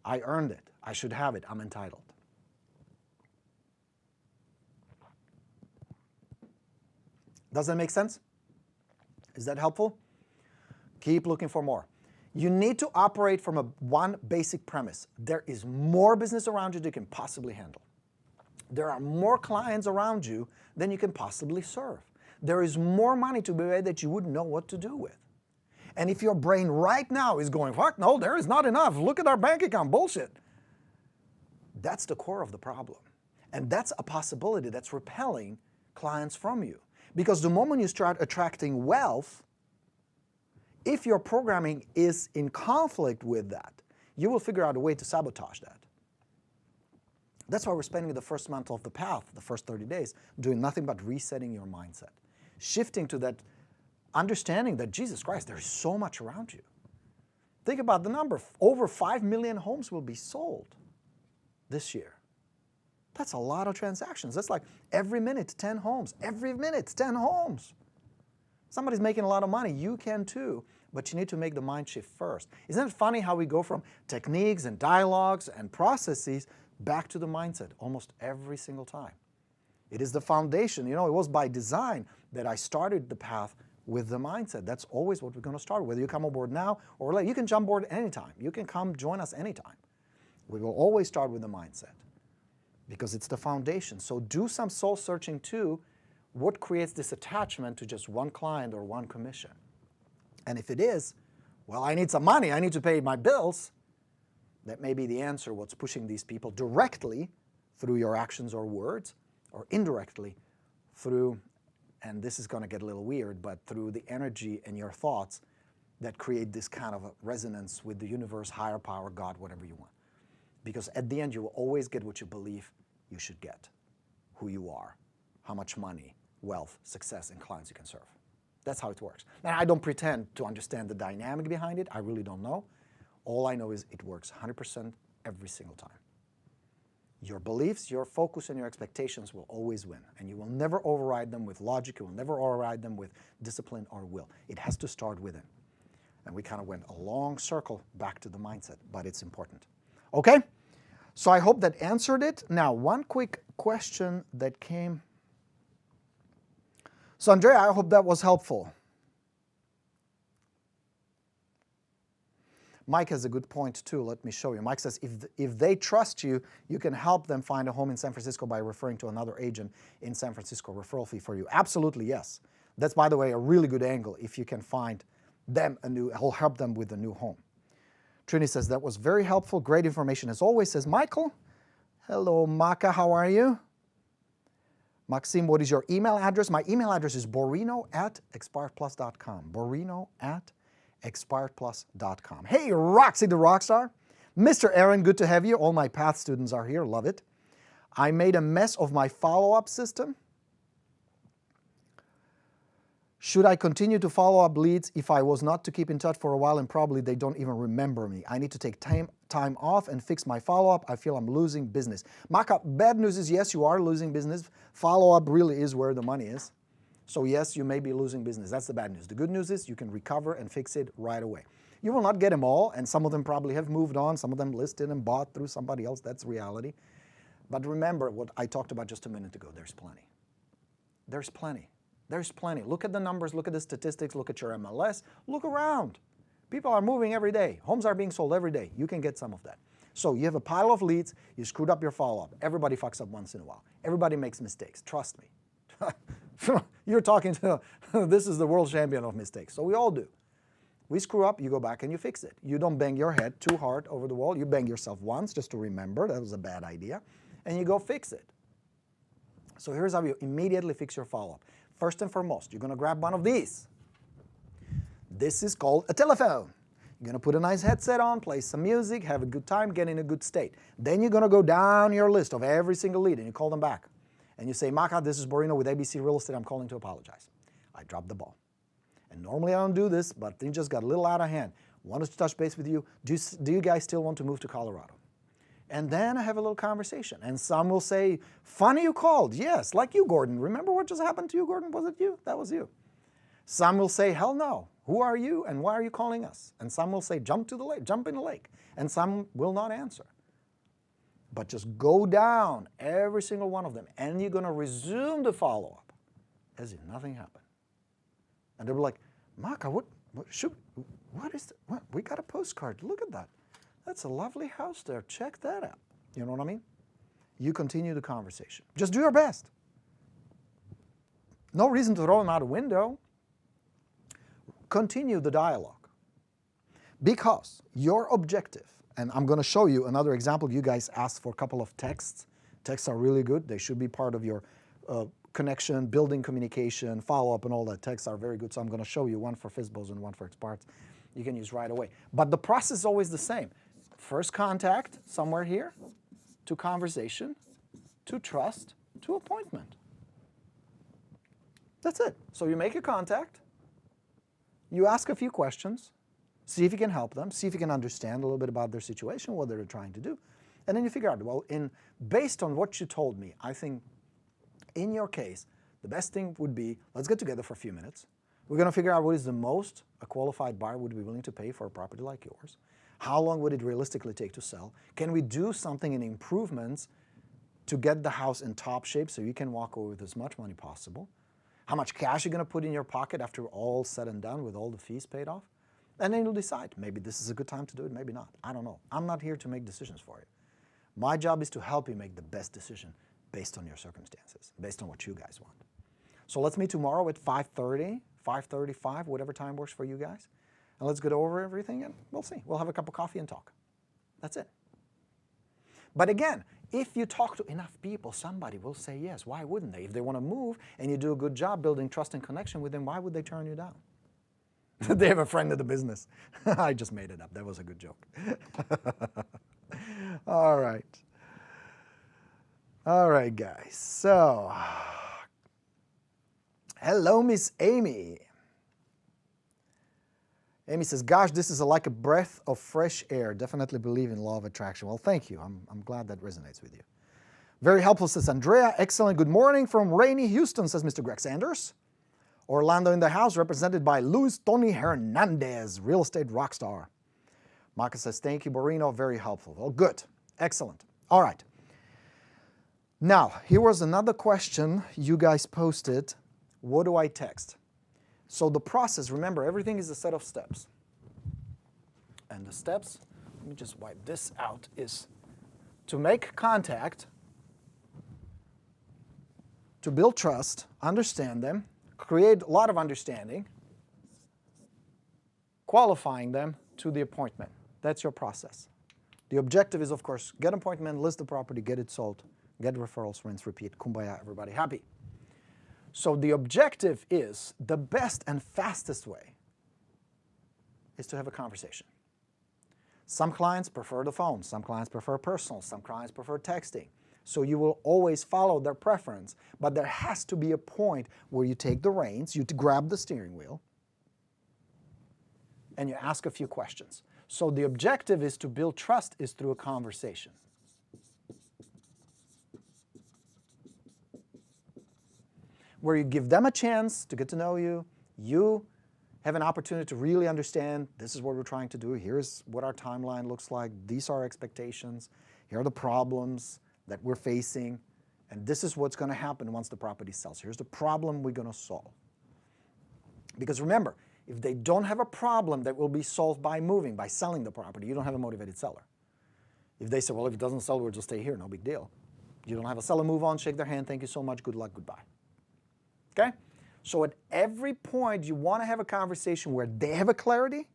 I earned it, I should have it, I'm entitled. Does that make sense? Is that helpful? Keep looking for more. You need to operate from one basic premise. There is more business around you than you can possibly handle. There are more clients around you than you can possibly serve. There is more money to be made that you wouldn't know what to do with. And if your brain right now is going, fuck no, there is not enough, look at our bank account, bullshit. That's the core of the problem. And that's a possibility that's repelling clients from you. Because the moment you start attracting wealth, if your programming is in conflict with that, you will figure out a way to sabotage that. That's why we're spending the first month of the path, the first 30 days, doing nothing but resetting your mindset. Shifting to that understanding that, Jesus Christ, there is so much around you. Think about the number. Over 5 million homes will be sold this year. That's a lot of transactions. That's like every minute, 10 homes. Every minute, 10 homes. Somebody's making a lot of money. You can too, but you need to make the mind shift first. Isn't it funny how we go from techniques and dialogues and processes back to the mindset almost every single time? It is the foundation. You know, it was by design that I started the path with the mindset. That's always what we're going to start with. Whether you come aboard now or later, you can jump aboard anytime. You can come join us anytime. We will always start with the mindset because it's the foundation. So do some soul searching too. What creates this attachment to just one client or one commission? And if it is, well, I need some money, I need to pay my bills, that may be the answer, what's pushing these people directly through your actions or words, or indirectly through, and this is going to get a little weird, but through the energy and your thoughts that create this kind of a resonance with the universe, higher power, God, whatever you want. Because at the end, you will always get what you believe you should get, who you are, how much money, wealth, success, and clients you can serve. That's how it works. And I don't pretend to understand the dynamic behind it. I really don't know. All I know is it works 100% every single time. Your beliefs, your focus, and your expectations will always win. And you will never override them with logic. You will never override them with discipline or will. It has to start within. And we kind of went a long circle back to the mindset, but it's important. Okay? So I hope that answered it. Now, one quick question that came. So Andrea, I hope that was helpful. Mike has a good point too. Let me show you. Mike says, if they trust you, you can help them find a home in San Francisco by referring to another agent in San Francisco. Referral fee for you. Absolutely, yes. That's, by the way, a really good angle if you can find them will help them with a new home. Trini says, that was very helpful. Great information as always, says Michael. Hello, Maka, how are you? Maxime, what is your email address? My email address is borino@expiredplus.com. borino@expiredplus.com. Hey, Roxy the Rockstar. Mr. Aaron, good to have you. All my PATH students are here. Love it. I made a mess of my follow-up system. Should I continue to follow up leads if I was not to keep in touch for a while and probably they don't even remember me? I need to take time off and fix my follow-up. I feel I'm losing business. Maka, bad news is yes, you are losing business. Follow-up really is where the money is. So yes, you may be losing business. That's the bad news. The good news is you can recover and fix it right away. You will not get them all, and some of them probably have moved on. Some of them listed and bought through somebody else. That's reality. But remember what I talked about just a minute ago. There's plenty. There's plenty. There's plenty. Look at the numbers, look at the statistics, look at your MLS, look around. People are moving every day. Homes are being sold every day. You can get some of that. So you have a pile of leads, you screwed up your follow-up. Everybody fucks up once in a while. Everybody makes mistakes, trust me. You're talking to, this is the world champion of mistakes, so we all do. We screw up, you go back and you fix it. You don't bang your head too hard over the wall. You bang yourself once just to remember that was a bad idea, and you go fix it. So here's how you immediately fix your follow-up. First and foremost, you're going to grab one of these. This is called a telephone. You're going to put a nice headset on, play some music, have a good time, get in a good state. Then you're going to go down your list of every single lead and you call them back. And you say, Maka, this is Borino with ABC Real Estate. I'm calling to apologize. I dropped the ball. And normally I don't do this, but things just got a little out of hand. Wanted to touch base with you. Do you guys still want to move to Colorado? And then I have a little conversation. And some will say, funny you called. Yes, like you, Gordon. Remember what just happened to you, Gordon? Was it you? That was you. Some will say, hell no. Who are you and why are you calling us? And some will say, jump to the lake, jump in the lake. And some will not answer. But just go down every single one of them and you're going to resume the follow-up as if nothing happened. And they'll be like, Maka, what is that? What? We got a postcard. Look at that. That's a lovely house there. Check that out. You know what I mean? You continue the conversation. Just do your best. No reason to throw them out a window. Continue the dialogue. Because your objective, and I'm going to show you another example. You guys asked for a couple of texts. Texts are really good. They should be part of your connection, building communication, follow-up, and all that. Texts are very good. So I'm going to show you one for FSBOs and one for exparts. You can use right away. But the process is always the same. First contact, somewhere here, to conversation, to trust, to appointment. That's it. So you make a contact. You ask a few questions, see if you can help them, see if you can understand a little bit about their situation, what they're trying to do. And then you figure out, well, based on what you told me, I think in your case, the best thing would be, let's get together for a few minutes. We're going to figure out what is the most a qualified buyer would be willing to pay for a property like yours. How long would it realistically take to sell? Can we do something in improvements to get the house in top shape so you can walk away with as much money possible? How much cash you're going to put in your pocket after all said and done with all the fees paid off? And then you'll decide, maybe this is a good time to do it, maybe not. I don't know. I'm not here to make decisions for you. My job is to help you make the best decision based on your circumstances, based on what you guys want. So let's meet tomorrow at 5:30, 5:35, whatever time works for you guys. And let's go over everything and we'll see. We'll have a cup of coffee and talk. That's it. But again, if you talk to enough people, somebody will say yes. Why wouldn't they? If they want to move and you do a good job building trust and connection with them, why would they turn you down? They have a friend in the business. I just made it up. That was a good joke. All right. All right, guys. So, hello, Miss Amy. Amy says, gosh, this is like a breath of fresh air. Definitely believe in law of attraction. Well, thank you. I'm glad that resonates with you. Very helpful, says Andrea. Excellent. Good morning from rainy Houston, says Mr. Greg Sanders. Orlando in the house, represented by Luis Tony Hernandez, real estate rock star. Marcus says, thank you, Borino. Very helpful. Well, good. Excellent. All right. Now, here was another question you guys posted. What do I text? So the process, remember, everything is a set of steps. And the steps, let me just wipe this out, is to make contact, to build trust, understand them, create a lot of understanding, qualifying them to the appointment. That's your process. The objective is, of course, get an appointment, list the property, get it sold, get referrals, rinse, repeat, kumbaya, everybody happy. So the objective is, the best and fastest way is to have a conversation. Some clients prefer the phone, some clients prefer personal, some clients prefer texting. So you will always follow their preference, but there has to be a point where you take the reins, you grab the steering wheel, and you ask a few questions. So the objective is to build trust is through a conversation. Where you give them a chance to get to know you, you have an opportunity to really understand, this is what we're trying to do, here's what our timeline looks like, these are our expectations, here are the problems that we're facing, And this is what's going to happen once the property sells. Here's the problem we're going to solve. Because remember, if they don't have a problem that will be solved by moving, by selling the property, you don't have a motivated seller. If they say, well, if it doesn't sell, we'll just stay here, no big deal. You don't have a seller move on, shake their hand, thank you so much, good luck, goodbye. Okay? So at every point, you want to have a conversation where they have a clarity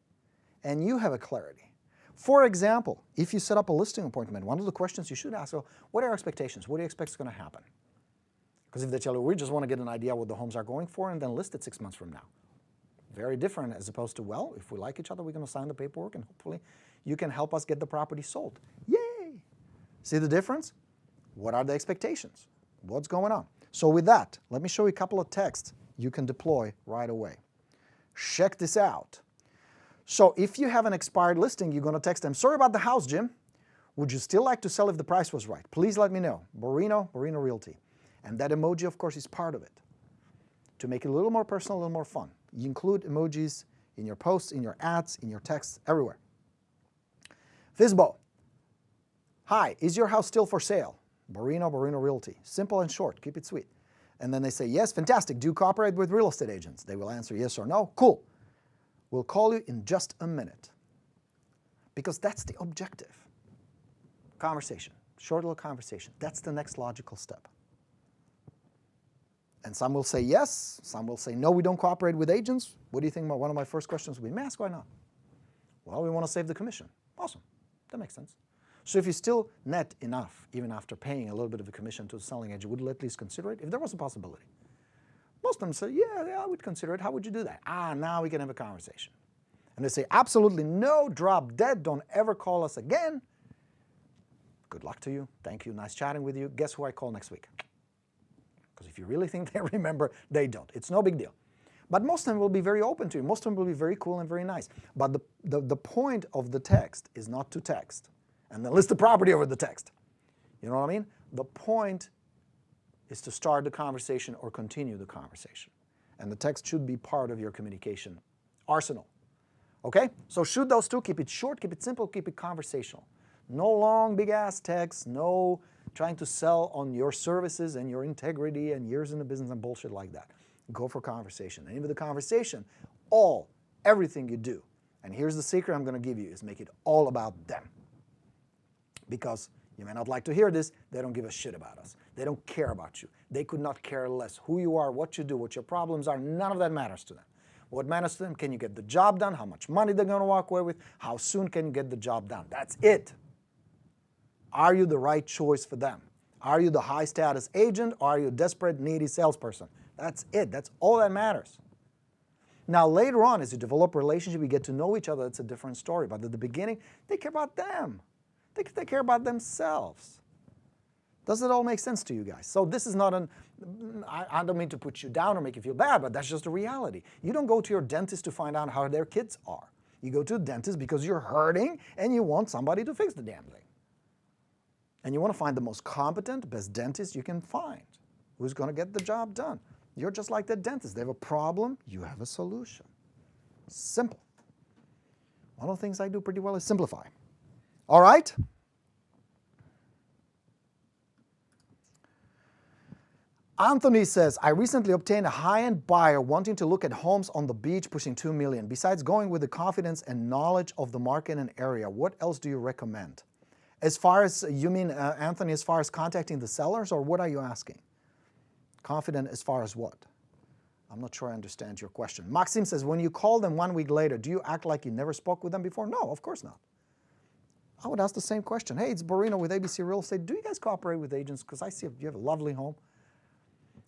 and you have a clarity. For example, if you set up a listing appointment, one of the questions you should ask, well, what are your expectations? What do you expect is going to happen? Because if they tell you, we just want to get an idea what the homes are going for and then list it 6 months from now. Very different as opposed to, well, if we like each other, we're going to sign the paperwork and hopefully you can help us get the property sold. Yay! See the difference? What are the expectations? What's going on? So with that, let me show you a couple of texts you can deploy right away. Check this out. So if you have an expired listing, you're going to text them, sorry about the house, Jim. Would you still like to sell if the price was right? Please let me know. Borino Realty. And that emoji, of course, is part of it. To make it a little more personal, a little more fun. You include emojis in your posts, in your ads, in your texts, everywhere. FSBO. Hi, is your house still for sale? Borino Realty. Simple and short, keep it sweet. And then they say, yes, fantastic. Do you cooperate with real estate agents? They will answer yes or no. Cool. We'll call you in just a minute. Because that's the objective. Conversation. Short little conversation. That's the next logical step. And some will say yes, some will say no, we don't cooperate with agents. What do you think? One of my first questions will be, may I ask why not? Well, we want to save the commission. Awesome. That makes sense. So if you still net enough, even after paying a little bit of a commission to the selling agent, would you at least consider it? If there was a possibility. Most of them say, yeah, I would consider it. How would you do that? Now we can have a conversation. And they say, absolutely no, drop dead, don't ever call us again. Good luck to you. Thank you. Nice chatting with you. Guess who I call next week? Because if you really think they remember, they don't. It's no big deal. But most of them will be very open to you. Most of them will be very cool and very nice. But the point of the text is not to text and then list the property over the text. You know what I mean? The point is to start the conversation or continue the conversation. And the text should be part of your communication arsenal. Okay? So shoot those two. Keep it short, keep it simple, keep it conversational. No long, big-ass text, no trying to sell on your services and your integrity and years in the business and bullshit like that. Go for conversation. And with the conversation, everything you do, and here's the secret I'm going to give you, is make it all about them. Because you may not like to hear this, they don't give a shit about us. They don't care about you. They could not care less who you are, what you do, what your problems are. None of that matters to them. What matters to them, can you get the job done, how much money they're going to walk away with, how soon can you get the job done. That's it. Are you the right choice for them? Are you the high status agent or are you a desperate, needy salesperson? That's it. That's all that matters. Now later on, as you develop a relationship, you get to know each other, it's a different story. But at the beginning, they care about them. They care about themselves. Does it all make sense to you guys? So this is not I don't mean to put you down or make you feel bad, but that's just a reality. You don't go to your dentist to find out how their kids are. You go to a dentist because you're hurting and you want somebody to fix the damn thing. And you want to find the most competent, best dentist you can find, who's going to get the job done. You're just like that dentist. They have a problem, you have a solution. Simple. One of the things I do pretty well is simplify. All right? Anthony says, I recently obtained a high-end buyer wanting to look at homes on the beach pushing $2 million. Besides going with the confidence and knowledge of the market and area, what else do you recommend? As far as, you mean, Anthony, as far as contacting the sellers, or what are you asking? Confident as far as what? I'm not sure I understand your question. Maxim says, when you call them 1 week later, do you act like you never spoke with them before? No, of course not. I would ask the same question. Hey, it's Borino with ABC Real Estate. Do you guys cooperate with agents? Because I see you have a lovely home.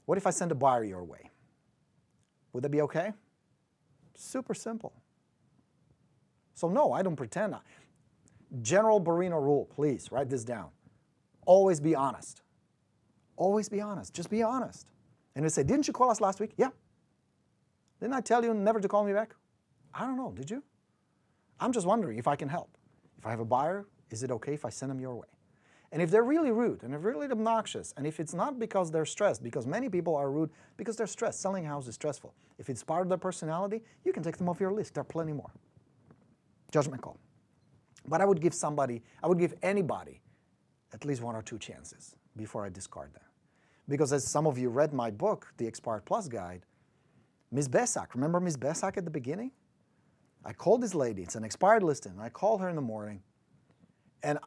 What if I send a buyer your way? Would that be okay? Super simple. So no, I don't pretend. General Borino rule, please write this down. Always be honest. Always be honest. Just be honest. And they say, didn't you call us last week? Yeah. Didn't I tell you never to call me back? I don't know, did you? I'm just wondering if I can help. If I have a buyer, is it okay if I send them your way? And if they're really rude and they're really obnoxious, and if it's not because they're stressed, because many people are rude because they're stressed, selling a house is stressful. If it's part of their personality, you can take them off your list. There are plenty more. Judgment call. But I would give anybody at least 1 or 2 chances before I discard them. Because as some of you read my book, The Expired Plus Guide, Ms. Besak, remember Ms. Besak at the beginning? I called this lady, it's an expired listing, I called her in the morning, and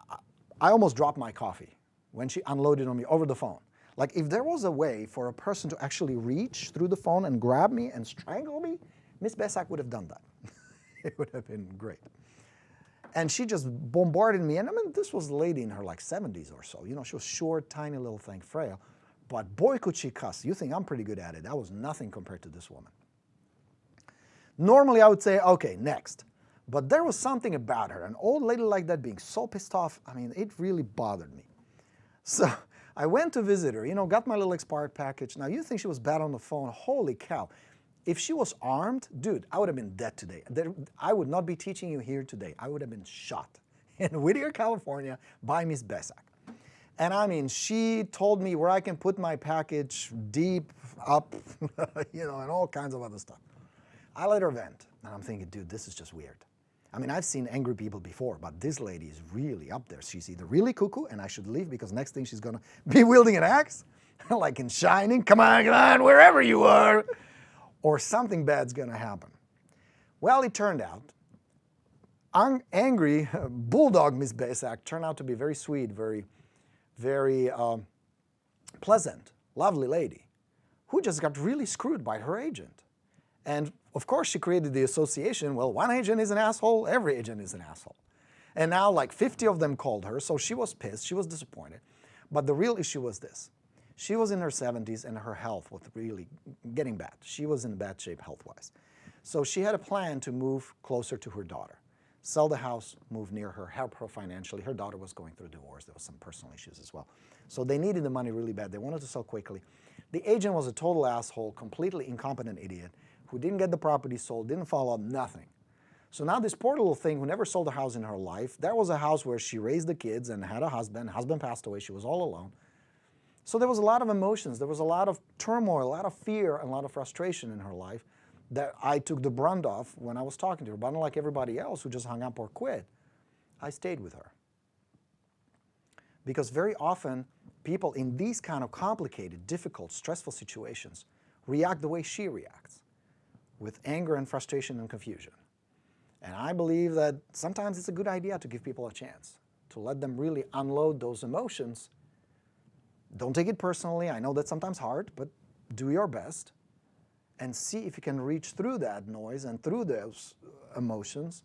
I almost dropped my coffee when she unloaded on me over the phone. Like, if there was a way for a person to actually reach through the phone and grab me and strangle me, Ms. Besak would have done that. It would have been great. And she just bombarded me, and I mean, this was a lady in her like 70s or so. You know, she was short, tiny little thing, frail. But boy, could she cuss. You think I'm pretty good at it. That was nothing compared to this woman. Normally, I would say, okay, next. But there was something about her, an old lady like that being so pissed off, I mean, it really bothered me. So I went to visit her, you know, got my little expired package. Now, you think she was bad on the phone. Holy cow. If she was armed, dude, I would have been dead today. I would not be teaching you here today. I would have been shot in Whittier, California by Ms. Besak. And I mean, she told me where I can put my package deep up, you know, and all kinds of other stuff. I let her vent, and I'm thinking, dude, this is just weird. I mean, I've seen angry people before, but this lady is really up there. She's either really cuckoo, and I should leave because next thing she's gonna be wielding an axe, like in Shining, come on, wherever you are, or something bad's gonna happen. Well, it turned out, angry bulldog Ms. Besak turned out to be very sweet, very pleasant, lovely lady, who just got really screwed by her agent. And of course she created the association, well, one agent is an asshole, every agent is an asshole. And now like 50 of them called her, so she was pissed, she was disappointed. But the real issue was this. She was in her 70s and her health was really getting bad. She was in bad shape health-wise. So she had a plan to move closer to her daughter. Sell the house, move near her, help her financially. Her daughter was going through a divorce. There was some personal issues as well. So they needed the money really bad. They wanted to sell quickly. The agent was a total asshole, completely incompetent idiot, who didn't get the property sold, didn't follow up, nothing. So now this poor little thing who never sold a house in her life, that was a house where she raised the kids and had a husband. Husband passed away. She was all alone. So there was a lot of emotions. There was a lot of turmoil, a lot of fear, and a lot of frustration in her life that I took the brunt of when I was talking to her. But unlike everybody else who just hung up or quit, I stayed with her. Because very often, people in these kind of complicated, difficult, stressful situations react the way she reacts, with anger and frustration and confusion. And I believe that sometimes it's a good idea to give people a chance, to let them really unload those emotions. Don't take it personally. I know that's sometimes hard, but do your best and see if you can reach through that noise and through those emotions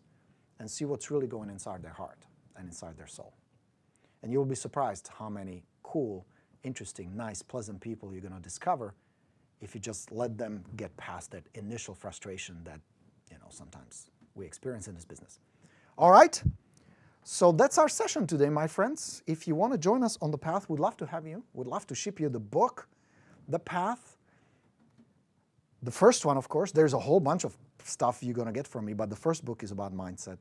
and see what's really going inside their heart and inside their soul. And you'll be surprised how many cool, interesting, nice, pleasant people you're going to discover if you just let them get past that initial frustration that, you know, sometimes we experience in this business. All right, so that's our session today, my friends. If you want to join us on the path, we'd love to have you. We'd love to ship you the book, The Path. The first one, of course, there's a whole bunch of stuff you're going to get from me, but the first book is about mindset,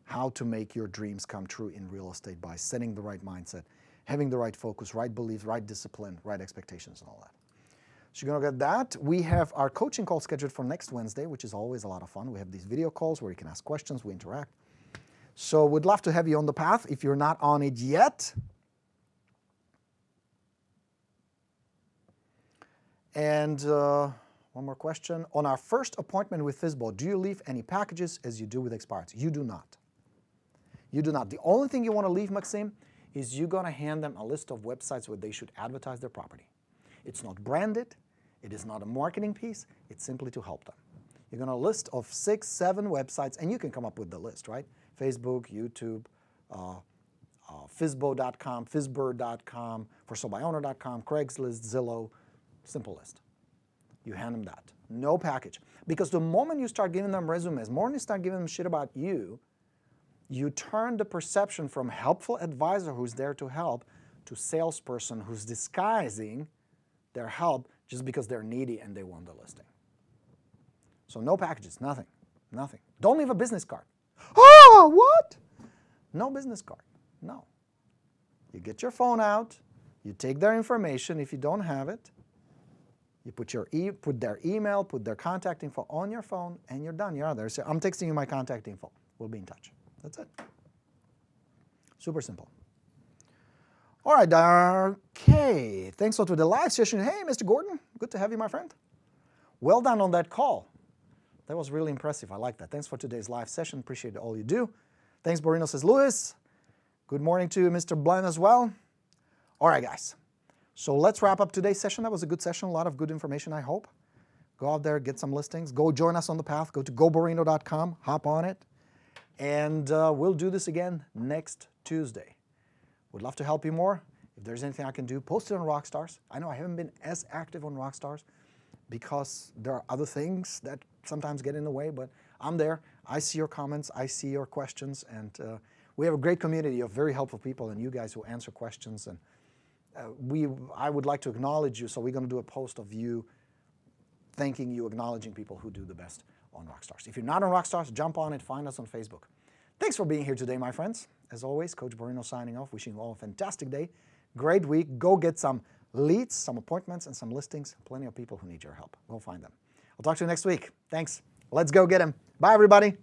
how to make your dreams come true in real estate by setting the right mindset, having the right focus, right beliefs, right discipline, right expectations, and all that. So you're going to get that. We have our coaching call scheduled for next Wednesday, which is always a lot of fun. We have these video calls where you can ask questions, we interact. So we'd love to have you on the path if you're not on it yet. And one more question. On our first appointment with FSBO, do you leave any packages as you do with expireds? You do not. You do not. The only thing you want to leave, Maxim, is you're going to hand them a list of websites where they should advertise their property. It's not branded. It is not a marketing piece. It's simply to help them. You're going to list of 6, 7 websites, and you can come up with the list, right? Facebook, YouTube, FSBO.com, FSBOR.com, ForSaleByOwner.com, Craigslist, Zillow, simple list. You hand them that. No package. Because the moment you start giving them resumes, the moment you start giving them shit about you, you turn the perception from helpful advisor who's there to help to salesperson who's disguising their help just because they're needy and they want the listing. So no packages, nothing, nothing. Don't leave a business card. Oh, what? No business card, no. You get your phone out, you take their information if you don't have it, you put their email, put their contact info on your phone, and you're done, you're out there. So I'm texting you my contact info, we'll be in touch. That's it. Super simple. All right, okay. Thanks for the live session. Hey, Mr. Gordon, good to have you, my friend. Well done on that call. That was really impressive. I like that. Thanks for today's live session. Appreciate all you do. Thanks, Borino, says Louis. Good morning to Mr. Blen as well. All right, guys. So let's wrap up today's session. That was a good session. A lot of good information, I hope. Go out there, get some listings. Go join us on the path. Go to goborino.com. Hop on it. And we'll do this again next Tuesday. Would love to help you more. If there's anything I can do, post it on Rockstars. I know I haven't been as active on Rockstars because there are other things that sometimes get in the way, but I'm there. I see your comments. I see your questions. And we have a great community of very helpful people and you guys who answer questions. And I would like to acknowledge you, so we're going to do a post of you thanking you, acknowledging people who do the best on Rockstars. If you're not on Rockstars, jump on it, find us on Facebook. Thanks for being here today, my friends. As always, Coach Borino signing off, wishing you all a fantastic day, great week. Go get some leads, some appointments, and some listings. Plenty of people who need your help. Go find them. I'll talk to you next week. Thanks. Let's go get them. Bye, everybody.